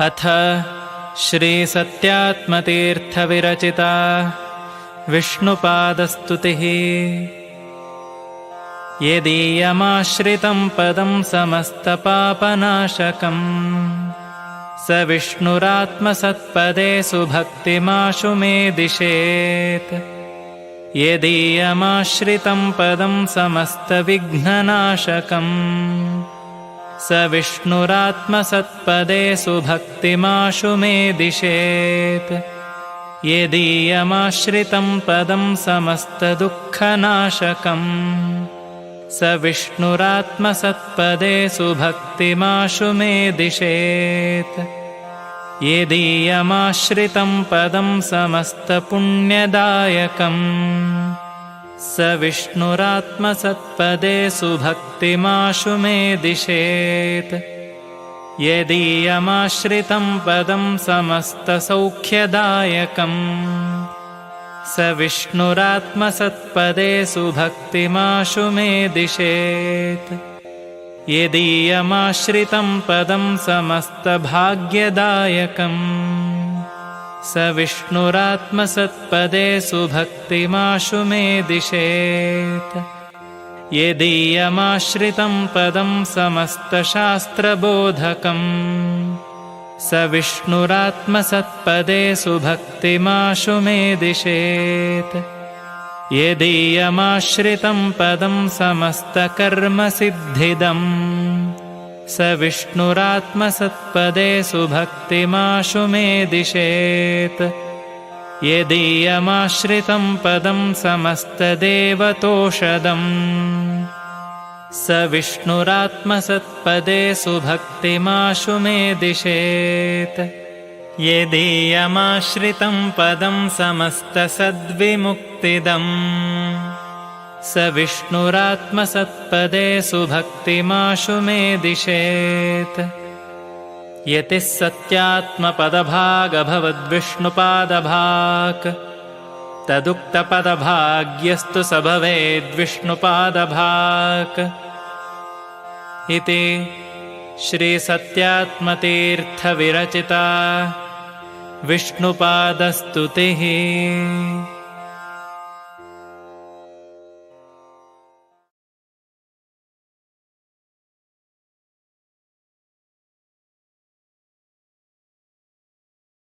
अथ श्रीसत्यात्मतीर्थविरचिता विष्णुपादस्तुतिः। यदीयमाश्रितं पदं समस्तपापनाशकं स विष्णुरात्मसत्पदे सुभक्तिमाशु मे दिशेत्। यदीयमाश्रितं पदं समस्तविघ्ननाशकं स विष्णुरात्मसत्पदे सुभक्तिमाशु मे दिशेत्। यदीयमाश्रितं पदं समस्तदुःखनाशकं स विष्णुरात्मसत्पदे सुभक्तिमाशु मे दिशेत्। यदीयमाश्रितं पदं समस्तपुण्यदायकं स विष्णुरात्मसत्पदे सुभक्तिमाशु मे दिशेत्। यदीयमाश्रितं पदं समस्तसौख्यदायकं स विष्णुरात्मसत्पदे सुभक्तिमाशु मे दिशेत्। यदीयमाश्रितं पदं समस्तभाग्यदायकं स विष्णुरात्मसत्पदे सुभक्तिमाशु मे दिशेत्। यदीयमाश्रितं पदं समस्तशास्त्रबोधकं स विष्णुरात्मसत्पदे सुभक्तिमाशु मे दिशेत्। यदीयमाश्रितं पदं समस्तकर्मसिद्धिदं स विष्णुरात्मसत्पदे सुभक्तिमाशु मे दिशेत्। यदीयमाश्रितं पदं समस्तदेवतोषधं स विष्णुरात्मसत्पदे सुभक्तिमाशु मे दिशेत्। यदीयमाश्रितं पदं समस्तसद्विमुक्तिदं स विष्णुरात्मसत्पदे सुभक्तिमाशु मे दिशेत्। यतिः सत्यात्मपदभागभवद्विष्णुपादभाक् तदुक्तपदभाग्यस्तु स भवेद्विष्णुपादभाक्। इति श्रीसत्यात्मतीर्थविरचिता विष्णुपादस्तुतिः।